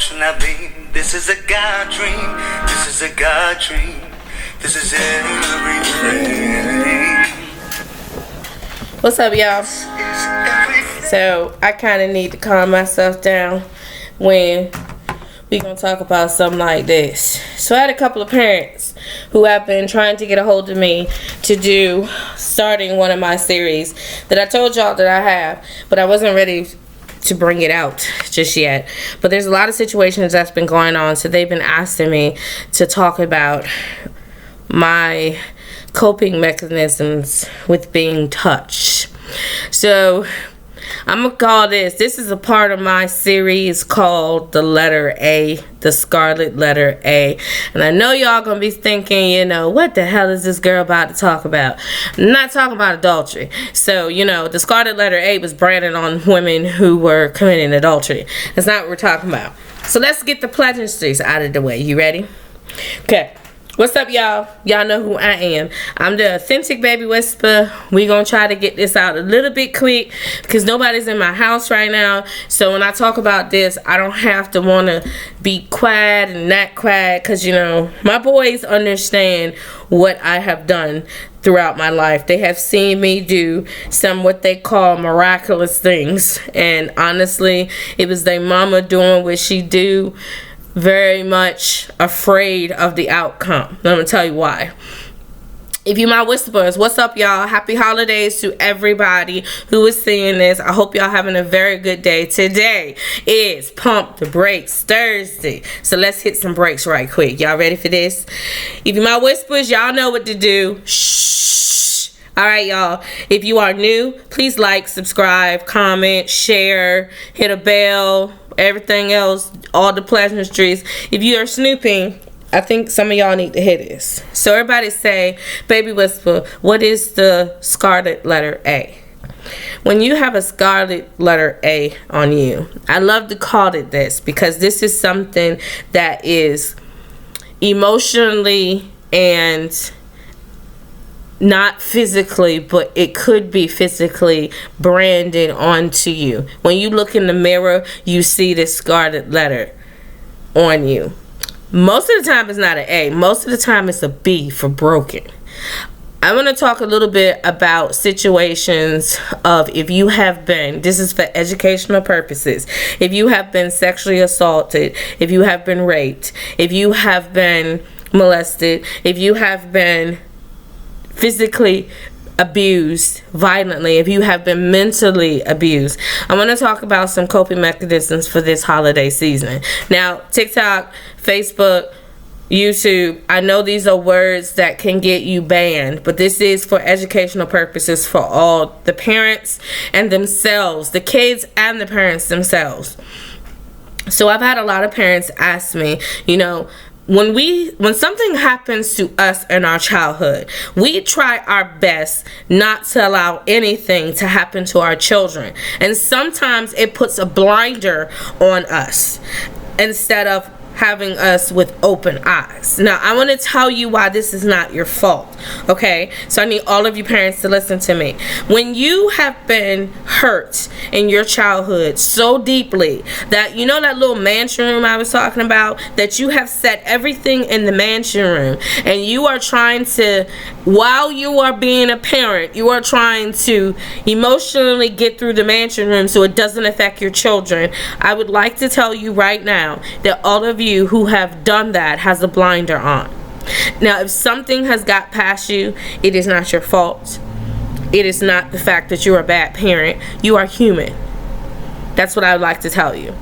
direction I've been. This is a God dream. This is a God dream. This is everything. What's up, y'all? So I kind of need to calm myself down when we gonna talk about something like this. So I had a couple of parents who have been trying to get a hold of me to do starting one of my series that I told y'all that I have, but I wasn't ready to bring it out just yet. But there's a lot of situations that's been going on, so they've been asking me to talk about my coping mechanisms with being touched. So I'm gonna call this is a part of my series called the letter A, the scarlet letter A. And I know y'all gonna be thinking, what the hell is this girl about to talk about? I'm not talking about adultery. So, the scarlet letter A was branded on women who were committing adultery. That's not what we're talking about. So let's get the pleasantries out of the way. You ready? Okay. What's up, y'all? Y'all know who I am. I'm the authentic Baby Whisperer. We gonna try to get this out a little bit quick because nobody's in my house right now. So when I talk about this, I don't have to want to be quiet and not quiet because, my boys understand what I have done throughout my life. They have seen me do some what they call miraculous things. And honestly, it was their mama doing what she do, very much afraid of the outcome. Let me tell you why. If you my whisperers, what's up, y'all? Happy holidays to everybody who is seeing this. I hope y'all having a very good day. Today is Pump the Brakes Thursday. So let's hit some brakes right quick. Y'all ready for this? If you my whisperers, y'all know what to do. Shh. All right, y'all. If you are new, please like, subscribe, comment, share, hit a bell, everything else, all the pleasantries. If you are snooping, I think some of y'all need to hear this. So everybody say, Baby Whisper, what is the scarlet letter A? When you have a scarlet letter A on you, I love to call it this because this is something that is emotionally and not physically, but it could be physically branded onto you. When you look in the mirror, you see this scarlet letter on you. Most of the time it's not an A. Most of the time it's a B for broken. I want to talk a little bit about situations of if you have been, this is for educational purposes, if you have been sexually assaulted, if you have been raped, if you have been molested, if you have been physically abused violently, if you have been mentally abused. I want to talk about some coping mechanisms for this holiday season. Now, TikTok, Facebook, YouTube, I know these are words that can get you banned, but this is for educational purposes for all the parents and themselves, the kids and the parents themselves. So I've had a lot of parents ask me, when something happens to us in our childhood, we try our best not to allow anything to happen to our children. And sometimes it puts a blinder on us instead of having us with open eyes. Now, I want to tell you why this is not your fault, okay? So I need all of you parents to listen to me. When you have been hurt in your childhood so deeply that, that little mansion room I was talking about, that you have set everything in the mansion room and you are trying to, while you are being a parent, you are trying to emotionally get through the mansion room so it doesn't affect your children. I would like to tell you right now that all of you who have done that has a blinder on. Now, if something has got past you, it is not your fault. It is not the fact that you're a bad parent. You are human. That's what I would like to tell you.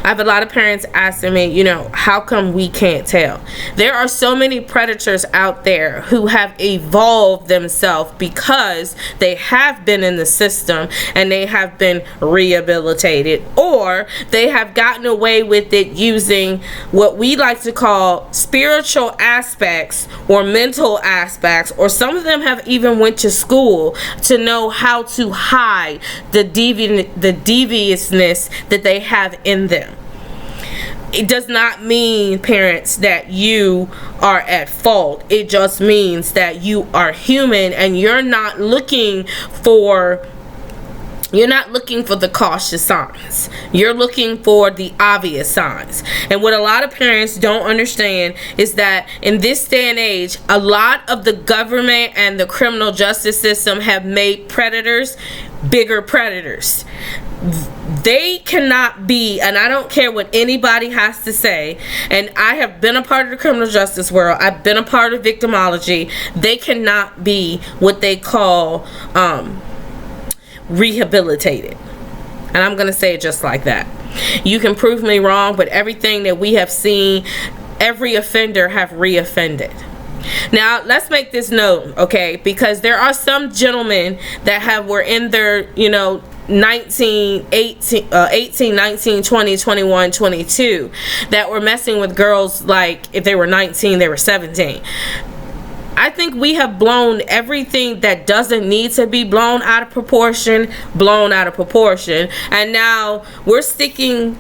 I have a lot of parents asking me, how come we can't tell? There are so many predators out there who have evolved themselves because they have been in the system and they have been rehabilitated, or they have gotten away with it using what we like to call spiritual aspects or mental aspects, or some of them have even went to school to know how to hide the deviousness that they have in them. It does not mean, parents, that you are at fault. It just means that you are human and you're not looking for You're not looking for the cautious signs. You're looking for the obvious signs. And what a lot of parents don't understand is that in this day and age, a lot of the government and the criminal justice system have made predators bigger predators. They cannot be, and I don't care what anybody has to say, and I have been a part of the criminal justice world, I've been a part of victimology. They cannot be what they call rehabilitated. And I'm going to say it just like that. You can prove me wrong, but everything that we have seen, every offender have reoffended. Now, let's make this note, okay? Because there are some gentlemen that were in their, 18, 19, 20, 21, 22 that were messing with girls like if they were 19, they were 17. I think we have blown everything that doesn't need to be blown out of proportion, and now we're sticking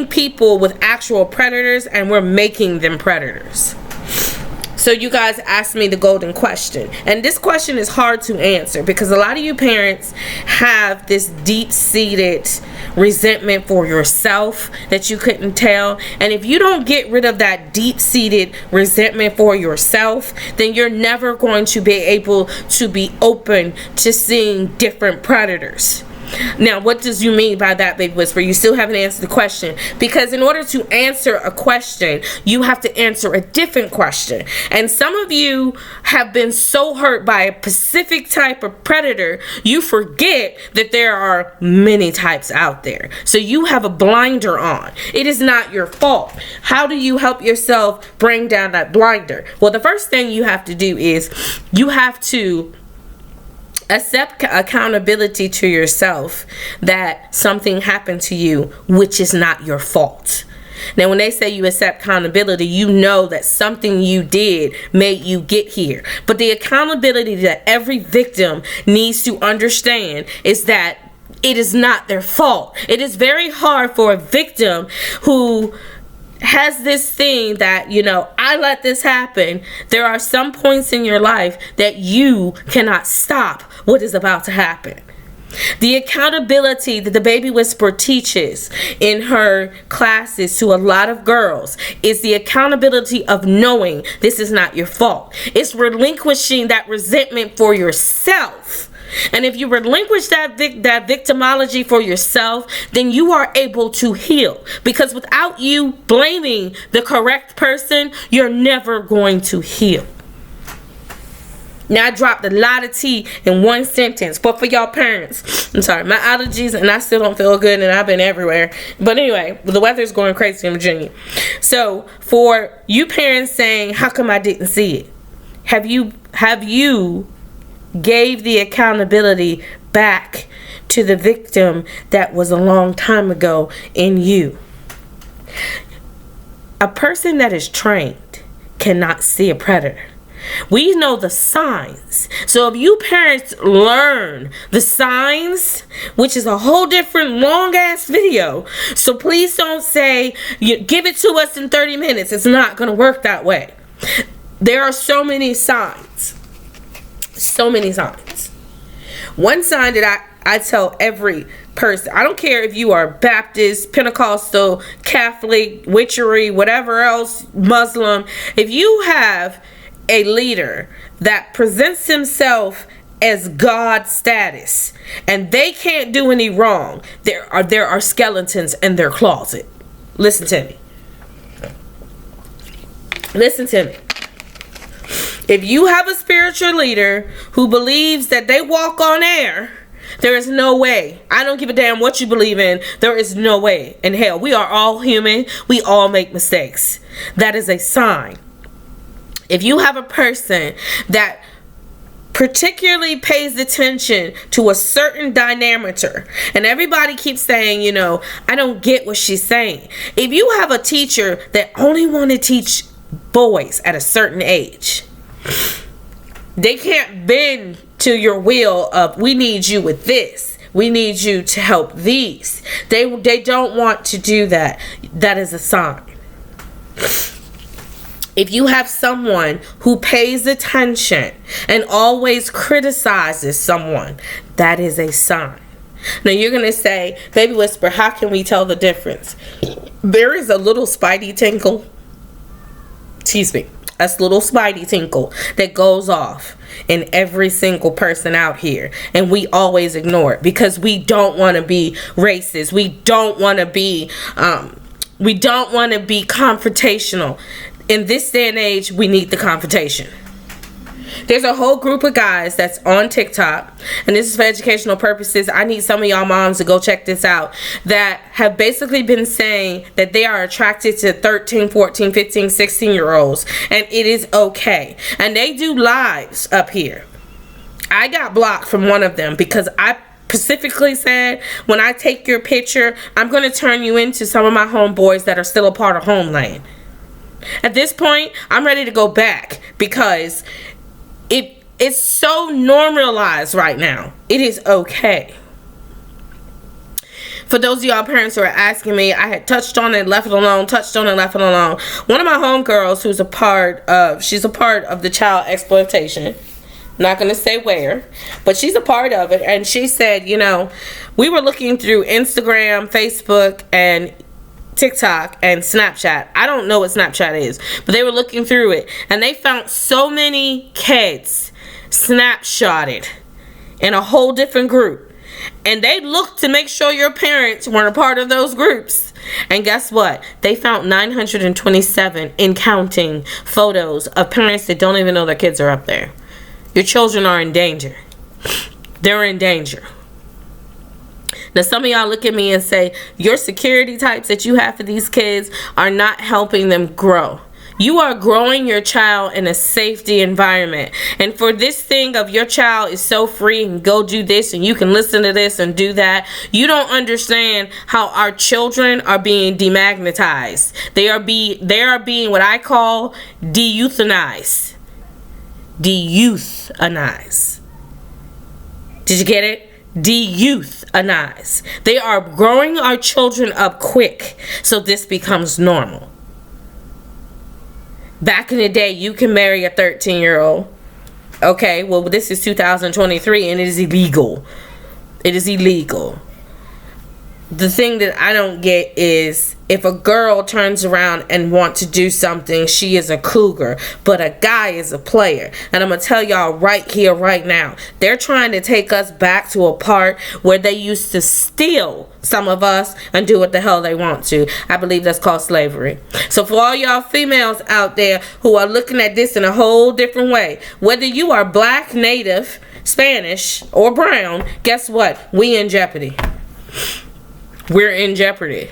people with actual predators, and we're making them predators. So you guys asked me the golden question, and this question is hard to answer because a lot of you parents have this deep-seated resentment for yourself that you couldn't tell. And if you don't get rid of that deep-seated resentment for yourself, then you're never going to be able to be open to seeing different predators. Now, what does you mean by that, Baby Whisperer? You still haven't answered the question. Because in order to answer a question, you have to answer a different question. And some of you have been so hurt by a specific type of predator, you forget that there are many types out there. So you have a blinder on. It is not your fault. How do you help yourself bring down that blinder? Well, the first thing you have to do is you have to accept accountability to yourself that something happened to you which is not your fault. Now, when they say you accept accountability, you know that something you did made you get here. But the accountability that every victim needs to understand is that it is not their fault. It is very hard for a victim who has this thing that, I let this happen. There are some points in your life that you cannot stop what is about to happen. The accountability that the Baby Whisperer teaches in her classes to a lot of girls is the accountability of knowing this is not your fault. It's relinquishing that resentment for yourself. And if you relinquish that victimology for yourself, then you are able to heal. Because without you blaming the correct person, you're never going to heal. Now, I dropped a lot of tea in one sentence, but for y'all parents, I'm sorry, my allergies, and I still don't feel good, and I've been everywhere. But anyway, the weather's going crazy in Virginia. So for you parents saying, how come I didn't see it? Have you gave the accountability back to the victim that was a long time ago in you? A person that is trained cannot see a predator. We know the signs. So if you parents learn the signs, which is a whole different long ass video, so please don't say give it to us in 30 minutes. It's not going to work that way. There are so many signs. So many signs. One sign that I tell every person, I don't care if you are Baptist, Pentecostal, Catholic, witchery, whatever else, Muslim, if you have a leader that presents himself as God status and they can't do any wrong, there are skeletons in their closet. Listen to me. Listen to me. If you have a spiritual leader who believes that they walk on air, there is no way. I don't give a damn what you believe in. There is no way in hell. We are all human. We all make mistakes. That is a sign. If you have a person that particularly pays attention to a certain diameter, and everybody keeps saying, I don't get what she's saying. If you have a teacher that only want to teach boys at a certain age, they can't bend to your will of, we need you with this, we need you to help these. They don't want to do that. That is a sign. If you have someone who pays attention and always criticizes someone, that is a sign. Now you're going to say, Baby Whisper, how can we tell the difference? There is a little spidey tinkle. Excuse me. A little spidey tinkle that goes off in every single person out here, and we always ignore it because we don't want to be racist. We don't want to be confrontational. In this day and age, we need the confrontation. There's a whole group of guys that's on TikTok, and this is for educational purposes. I need some of y'all moms to go check this out, that have basically been saying that they are attracted to 13, 14, 15, 16-year-olds, and it is okay. And they do lives up here. I got blocked from one of them because I specifically said, when I take your picture, I'm going to turn you into some of my homeboys that are still a part of Homeland. At this point, I'm ready to go back because it's so normalized right now. It is okay. For those of y'all parents who are asking me, I had touched on it, left it alone, touched on it, left it alone. One of my homegirls who's she's a part of the child exploitation. Not going to say where, but she's a part of it. And she said, we were looking through Instagram, Facebook, and TikTok and Snapchat. I don't know what Snapchat is, but they were looking through it and they found so many kids snapshotted in a whole different group, and they looked to make sure your parents weren't a part of those groups. And guess what? They found 927 in counting photos of parents that don't even know their kids are up there. Your children are in danger. They're in danger. Now, some of y'all look at me and say, your security types that you have for these kids are not helping them grow. You are growing your child in a safety environment. And for this thing of your child is so free and go do this and you can listen to this and do that, you don't understand how our children are being demagnetized. They are being what I call de-euthanized. De-euthanize. Did you get it? De-euthanize. They are growing our children up quick, so this becomes normal. Back in the day, you can marry a 13-year-old. Okay, well, this is 2023 and it is illegal. It is illegal. The thing that I don't get is, if a girl turns around and wants to do something, she is a cougar, but a guy is a player. And I'm going to tell y'all right here, right now, they're trying to take us back to a part where they used to steal some of us and do what the hell they want to. I believe that's called slavery. So for all y'all females out there who are looking at this in a whole different way, whether you are black, native, Spanish, or brown, guess what? We in jeopardy. We're in jeopardy.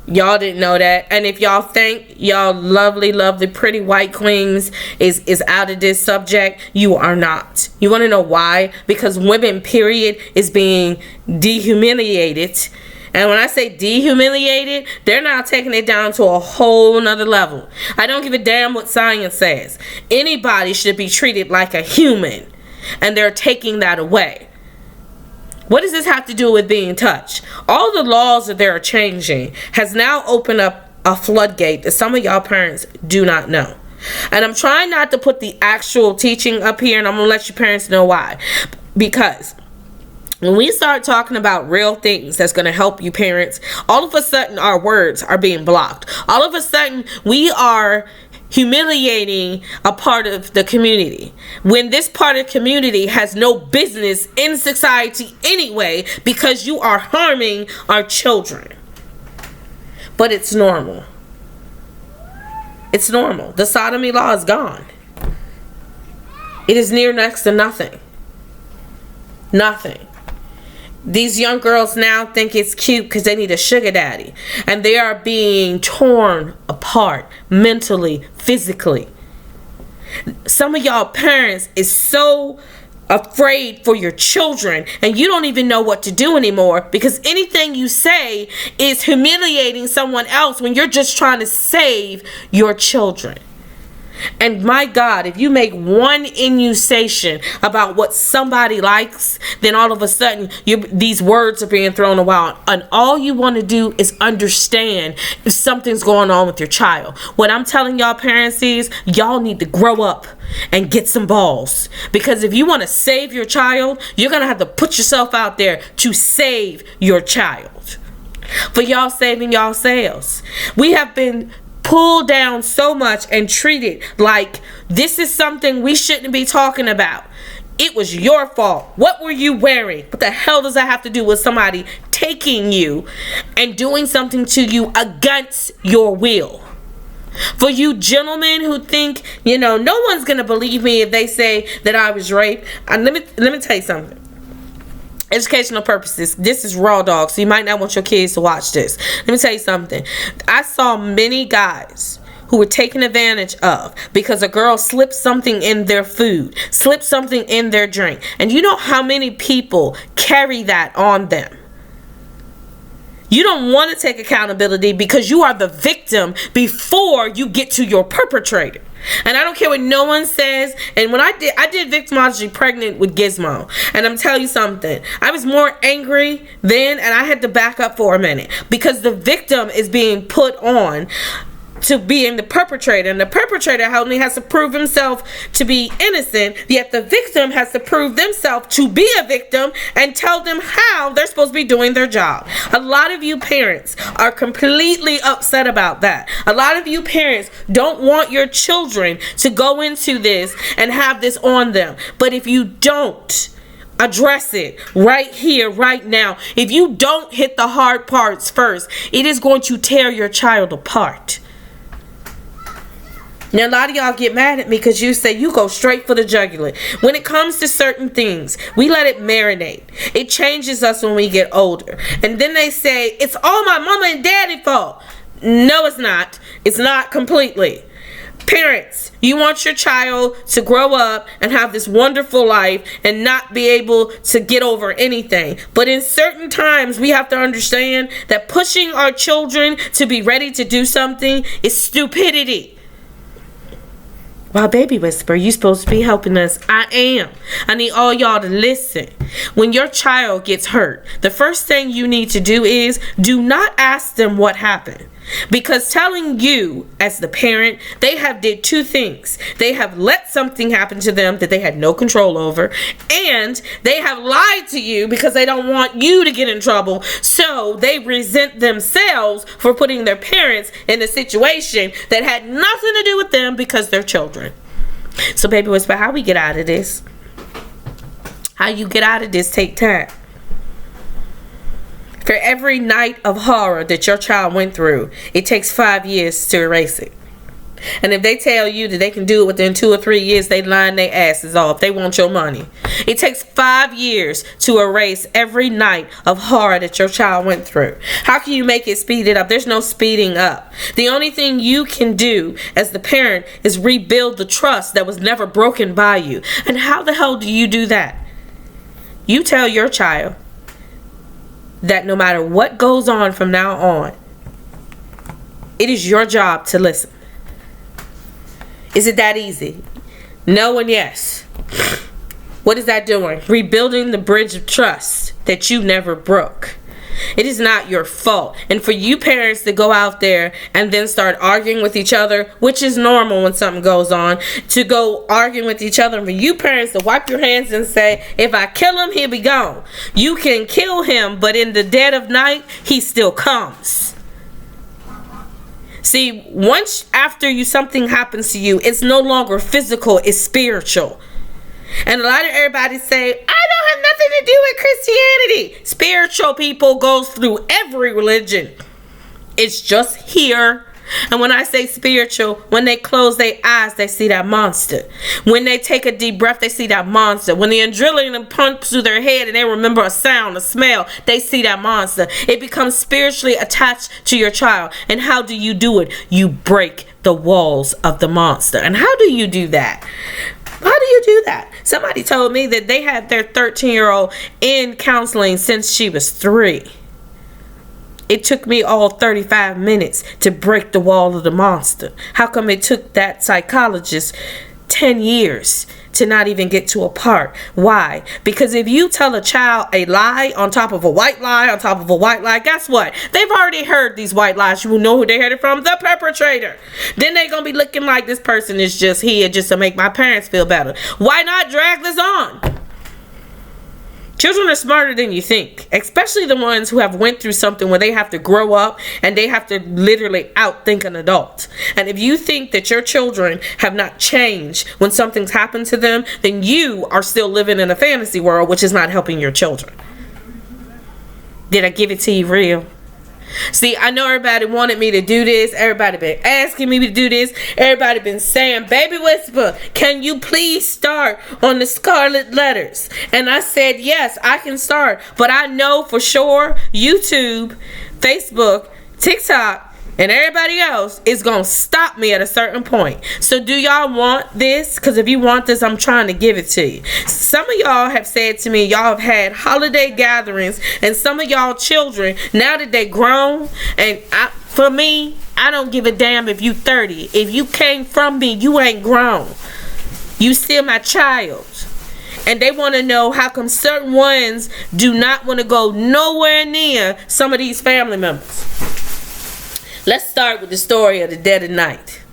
Y'all didn't know that. And if y'all think y'all lovely, pretty white queens is out of this subject, you are not. You want to know why? Because women, period, is being dehumiliated. And when I say dehumiliated, they're now taking it down to a whole nother level. I don't give a damn what science says. Anybody should be treated like a human. And they're taking that away. What does this have to do with being touched? All the laws that they're changing has now opened up a floodgate that some of y'all parents do not know. And I'm trying not to put the actual teaching up here, and I'm going to let you parents know why. Because when we start talking about real things that's going to help you parents, all of a sudden our words are being blocked. All of a sudden we are humiliating a part of the community when this part of the community has no business in society anyway, because you are harming our children. But it's normal. It's normal. The sodomy law is gone. It is near next to nothing. Nothing. These young girls now think it's cute because they need a sugar daddy. And they are being torn apart mentally, physically. Some of y'all parents is so afraid for your children, and you don't even know what to do anymore, because anything you say is humiliating someone else when you're just trying to save your children. And my God, if you make one innutation about what somebody likes, then all of a sudden these words are being thrown around. And all you want to do is understand if something's going on with your child. What I'm telling y'all parents is y'all need to grow up and get some balls. Because if you want to save your child, you're going to have to put yourself out there to save your child. For y'all saving yourselves. We have been pulled down so much and treated like this is something we shouldn't be talking about. It was your fault. What were you wearing? What the hell does that have to do with somebody taking you and doing something to you against your will? For you gentlemen who think, no one's gonna believe me if they say that I was raped. Let me tell you something. Educational purposes, this is raw dog, so you might not want your kids to watch this. Let me tell you something. I saw many guys who were taken advantage of because a girl slipped something in their food, slipped something in their drink. And you know how many people carry that on them? You don't want to take accountability because you are the victim before you get to your perpetrator. And I don't care what no one says. And when I did victimology pregnant with Gizmo. And I'm telling you something. I was more angry then, and I had to back up for a minute. Because the victim is being put on to being the perpetrator, and the perpetrator only has to prove himself to be innocent, yet the victim has to prove themselves to be a victim and tell them how they're supposed to be doing their job. A lot of you parents are completely upset about that. A lot of you parents don't want your children to go into this and have this on them. But if you don't address it right here, right now, if you don't hit the hard parts first, it is going to tear your child apart. Now, a lot of y'all get mad at me because you say you go straight for the jugular. When it comes to certain things, we let it marinate. It changes us when we get older. And then they say, it's all my mama and daddy fault. No, it's not. It's not completely. Parents, you want your child to grow up and have this wonderful life and not be able to get over anything. But in certain times, we have to understand that pushing our children to be ready to do something is stupidity. Well, Baby Whisperer, you supposed to be helping us. I am. I need all y'all to listen. When your child gets hurt, the first thing you need to do is do not ask them what happened. Because telling you as the parent, they have did two things. They have let something happen to them that they had no control over, and they have lied to you because they don't want you to get in trouble. So they resent themselves for putting their parents in a situation that had nothing to do with them because they're children. So Baby Whisper, how we get out of this? How you get out of this take time. For every night of horror that your child went through, it takes 5 years to erase it. And if they tell you that they can do it within 2 or 3 years, they line their asses off. They want your money. It takes 5 years to erase every night of horror that your child went through. How can you make it speed it up? There's no speeding up. The only thing you can do as the parent is rebuild the trust that was never broken by you. And how the hell do you do that? You tell your child that no matter what goes on from now on, it is your job to listen. Is it that easy? No and yes. What is that doing? Rebuilding the bridge of trust that you never broke. It is not your fault. And for you parents to go out there and then start arguing with each other, which is normal when something goes on, to go arguing with each other, and for you parents to wipe your hands and say, if I kill him, he'll be gone. You can kill him, but in the dead of night, he still comes. See, once after something happens to you, it's no longer physical, it's spiritual. And a lot of everybody say, I don't have nothing to do with Christianity. Spiritual people goes through every religion. It's just here. And when I say spiritual, when they close their eyes, they see that monster. When they take a deep breath, they see that monster. When the adrenaline pumps through their head and they remember a sound, a smell, they see that monster. It becomes spiritually attached to your child. And how do you do it? You break the walls of the monster. And how do you do that? How do you do that? Somebody told me that they had their 13-year-old in counseling since she was 3. It took me all 35 minutes to break the wall of the monster. How come it took that psychologist 10 years to not even get to a part? Why? Because if you tell a child a lie on top of a white lie on top of a white lie, guess what? They've already heard these white lies. You will know who they heard it from, the perpetrator. Then they're going to be looking like this person is just here just to make my parents feel better. Why not drag this on? Children are smarter than you think, especially the ones who have went through something where they have to grow up and they have to literally outthink an adult. And if you think that your children have not changed when something's happened to them, then you are still living in a fantasy world, which is not helping your children. Did I give it to you real? See, I know everybody wanted me to do this. Everybody been asking me to do this. Everybody been saying, Baby Whisper, can you please start on the scarlet letters? And I said, yes, I can start. But I know for sure YouTube, Facebook, TikTok, and everybody else is going to stop me at a certain point. So do y'all want this? Because if you want this, I'm trying to give it to you. Some of y'all have said to me, y'all have had holiday gatherings, and some of y'all children, now that they grown, and for me, I don't give a damn if you 30. If you came from me, you ain't grown. You still my child. And they want to know how come certain ones do not want to go nowhere near some of these family members. Let's start with the story of the dead of night.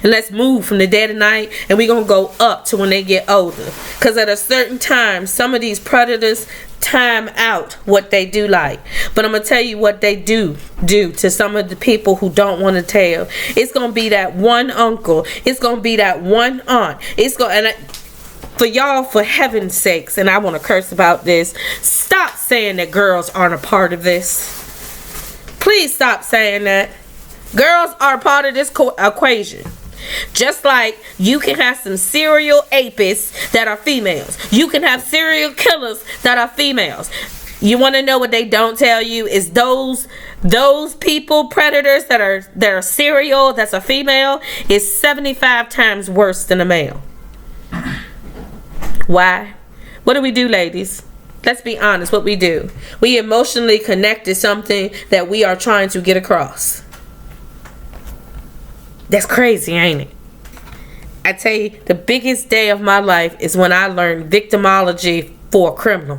And let's move from the dead of night, and we're going to go up to when they get older. Because at a certain time, some of these predators time out what they do like. But I'm going to tell you what they do to some of the people who don't want to tell. It's going to be that one uncle. It's going to be that one aunt. For y'all, for heaven's sakes, and I want to curse about this, stop saying that girls aren't a part of this. Please stop saying that. Girls are part of this equation. Just like you can have some serial apists that are females. You can have serial killers that are females. You want to know what they don't tell you is those people, predators that are serial, that's a female, is 75 times worse than a male. Why? What do we do, ladies? Let's be honest, what we do. We emotionally connect to something that we are trying to get across. That's crazy, ain't it? I tell you, the biggest day of my life is when I learned victimology for a criminal.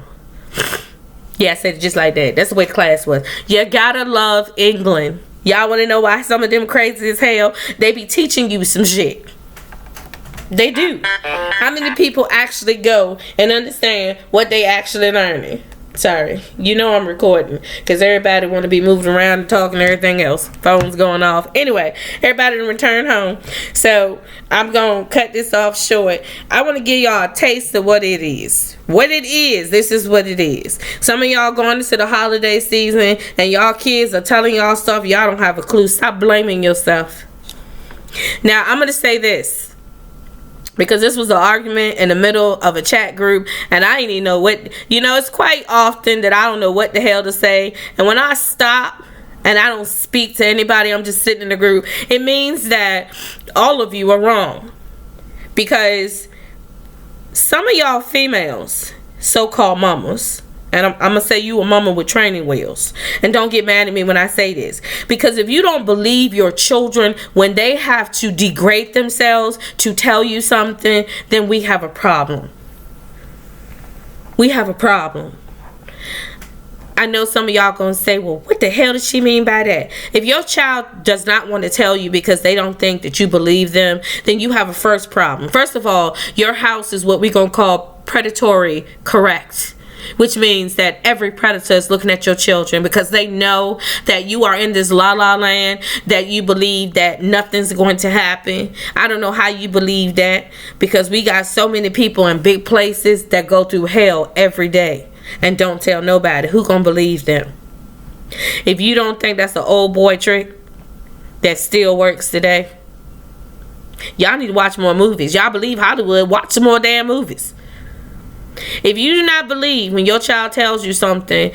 Yeah, I said it just like that. That's the way class was. You gotta love England. Y'all want to know why some of them crazy as hell? They be teaching you some shit. They do. How many people actually go and understand what they actually learning? Sorry, you know I'm recording because everybody want to be moving around and talking and everything else. Phones going off. Anyway, everybody return home. So I'm going to cut this off short. I want to give y'all a taste of what it is. What it is, this is what it is. Some of y'all going into the holiday season and y'all kids are telling y'all stuff y'all don't have a clue. Stop blaming yourself. Now, I'm going to say this. Because this was an argument in the middle of a chat group, and I didn't even know what, it's quite often that I don't know what the hell to say. And when I stop and I don't speak to anybody, I'm just sitting in the group, it means that all of you are wrong. Because some of y'all females, so-called mamas, and I'm going to say you a mama with training wheels. And don't get mad at me when I say this. Because if you don't believe your children when they have to degrade themselves to tell you something, then we have a problem. We have a problem. I know some of y'all going to say, well, what the hell does she mean by that? If your child does not want to tell you because they don't think that you believe them, then you have a first problem. First of all, your house is what we're going to call predatory correct. Which means that every predator is looking at your children because they know that you are in this la-la land, that you believe that nothing's going to happen. I don't know how you believe that because we got so many people in big places that go through hell every day and don't tell nobody. Who gonna believe them? If you don't think that's an old boy trick that still works today, y'all need to watch more movies. Y'all believe Hollywood, watch some more damn movies. If you do not believe when your child tells you something,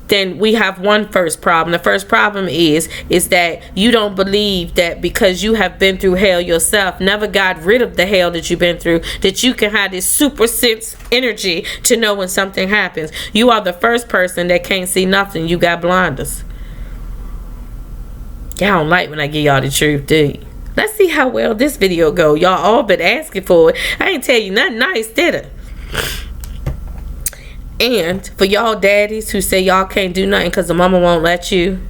then we have one first problem. The first problem is that you don't believe that because you have been through hell yourself, never got rid of the hell that you've been through, that you can have this super sense energy to know when something happens. You are the first person that can't see nothing. You got blinders. Y'all don't like when I give y'all the truth, do you? Let's see how well this video go. Y'all all been asking for it. I ain't tell you nothing nice, did I? And for y'all daddies who say y'all can't do nothing because the mama won't let you,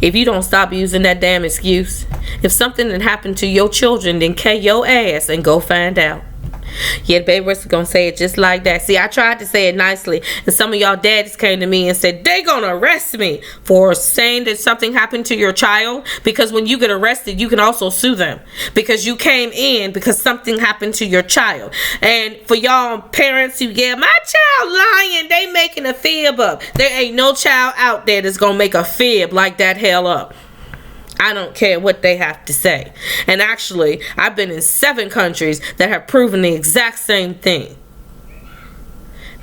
if you don't stop using that damn excuse, if something that happened to your children, then K your ass and go find out. Yeah, the Baby Whisperer gonna say it just like that. See, I tried to say it nicely, and some of y'all daddies came to me and said they gonna arrest me for saying that something happened to your child, because when you get arrested, you can also sue them because you came in because something happened to your child. And for y'all parents who, yeah, my child lying, they making a fib up. There ain't no child out there that's gonna make a fib like that hell up. I don't care what they have to say. And actually, I've been in 7 countries that have proven the exact same thing.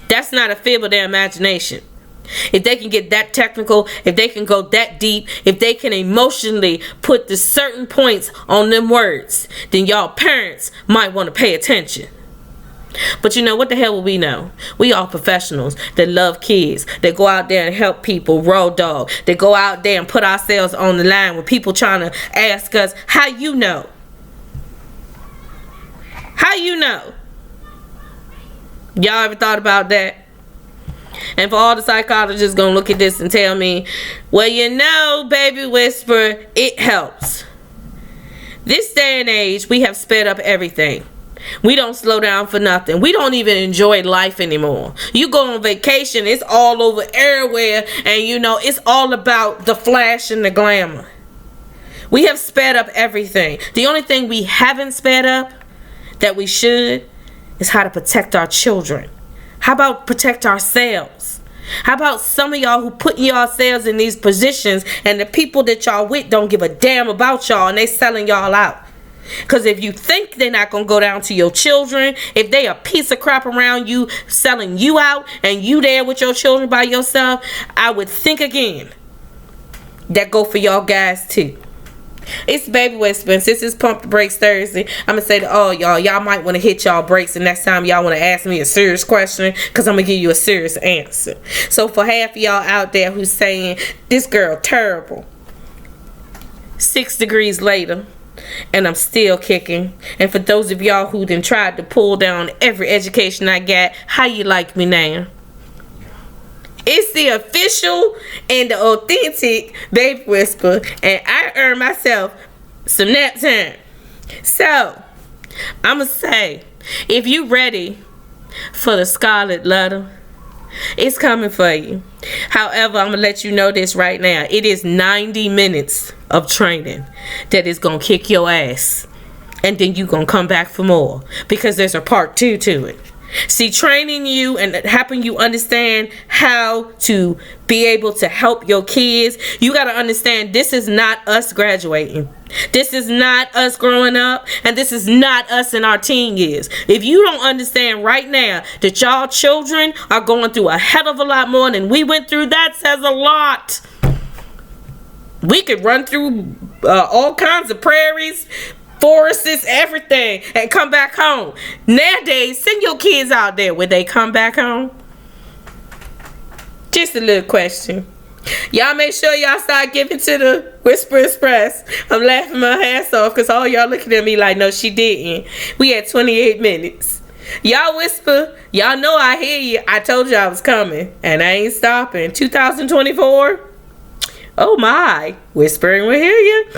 That's not a fib of their imagination. If they can get that technical, if they can go that deep, if they can emotionally put the certain points on them words, then y'all parents might want to pay attention. But you know, what the hell will we know? We all professionals that love kids, that go out there and help people, road dog, that go out there and put ourselves on the line with people trying to ask us, how you know? How you know? Y'all ever thought about that? And for all the psychologists gonna look at this and tell me, well, you know, Baby Whisperer, it helps. This day and age, we have sped up everything. We don't slow down for nothing. We don't even enjoy life anymore. You go on vacation, it's all over everywhere, and you know, it's all about the flash and the glamour. We have sped up everything. The only thing we haven't sped up that we should is how to protect our children. How about protect ourselves? How about some of y'all who put yourselves in these positions and the people that y'all with don't give a damn about y'all and they selling y'all out? Because if you think they're not going to go down to your children, if they a piece of crap around you selling you out and you there with your children by yourself, I would think again. That go for y'all guys too. It's Baby Whisperer. Since it's Pump the Brakes Thursday, I'm going to say to all y'all might want to hit y'all brakes, and next time y'all want to ask me a serious question, because I'm going to give you a serious answer. So for half of y'all out there who's saying, this girl terrible, 6 degrees later, and I'm still kicking. And for those of y'all who done tried to pull down every education I got, how you like me now? It's the official and the authentic Baby Whisperer, and I earned myself some nap time. So I'ma say, if you ready for the scarlet letter, it's coming for you. However, I'm gonna let you know this right now. It is 90 minutes of training that is gonna kick your ass, and then you gonna come back for more, because there's a part 2 to it. See, training you and helping you understand how to be able to help your kids, you got to understand, this is not us graduating. This is not us growing up, and this is not us in our teen years. If you don't understand right now that y'all children are going through a hell of a lot more than we went through, that says a lot. We could run through all kinds of prairies, forests, everything, and come back home. Nowadays, send your kids out there. Would they come back home? Just a little question. Y'all make sure y'all start giving to the Whisper Express. I'm laughing my ass off because all y'all looking at me like, no, she didn't. We had 28 minutes. Y'all whisper. Y'all know I hear you. I told you I was coming, and I ain't stopping. 2024. Oh my. Whispering will hear you.